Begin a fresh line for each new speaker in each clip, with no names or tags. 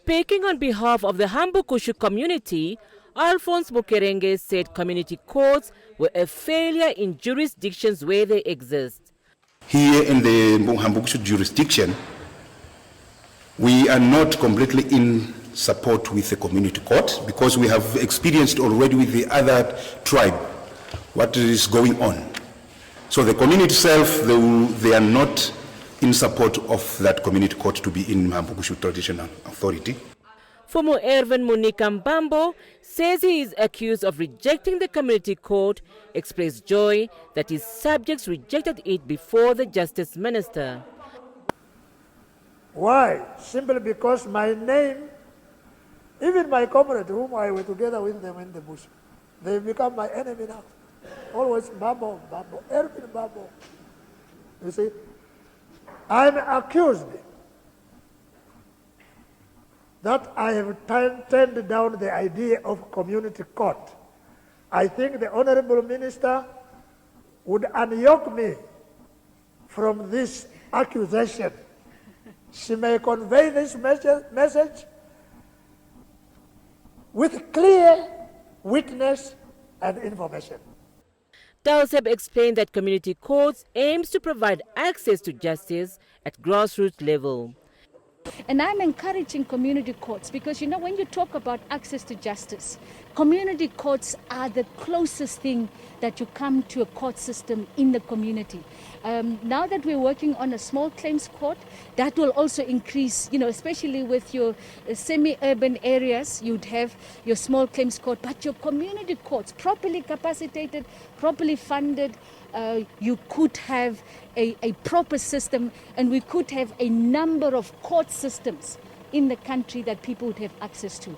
Speaking on behalf of the Hambukushu community, Alphonse Mukerenge said community courts were a failure in jurisdictions where they exist.
Here in the Hambukushu jurisdiction, we are not completely in support with the community court because we have experienced already with the other tribe what is going on. So the community itself, they are not in support of that community court to be in Hambukushu Traditional Authority.
Former Ervin Munikambambo says he is accused of rejecting the community court, expressed joy that his subjects rejected it before the justice minister.
Why? Simply because my name, even my comrade whom I were together with them in the bush, they become my enemy now. Always Babo, Babo, Ervin Babo. You see, I'm accused that I have turned down the idea of community court. I think the Honorable Minister would unyoke me from this accusation. She may convey this message with clear witness and information.
Tauseb explained that community courts aims to provide access to justice at grassroots level.
And I'm encouraging community courts because, you know, when you talk about access to justice, community courts are the closest thing that you come to a court system in the community. Now that we're working on a small claims court, that will also increase, you know, especially with your semi-urban areas, you'd have your small claims court, but your community courts, properly capacitated, properly funded, you could have a proper system, and we could have a number of court systems in the country that people would have access to.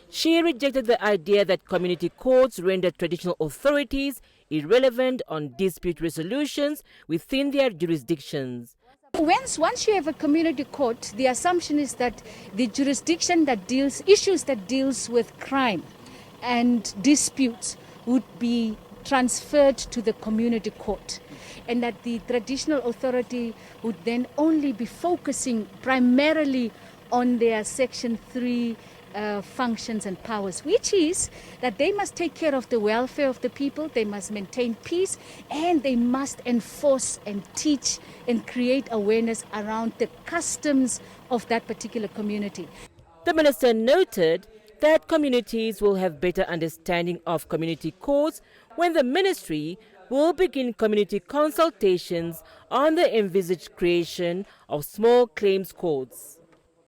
She rejected the idea that community courts render traditional authorities irrelevant on dispute resolutions within their jurisdictions.
Once you have a community court, the assumption is that the jurisdiction that deals with crime and disputes would be transferred to the community court, and that the traditional authority would then only be focusing primarily on their Section 3 functions and powers, which is that they must take care of the welfare of the people, they must maintain peace, and they must enforce and teach and create awareness around the customs of that particular community.
The minister noted that communities will have better understanding of community courts when the ministry will begin community consultations on the envisaged creation of small claims courts.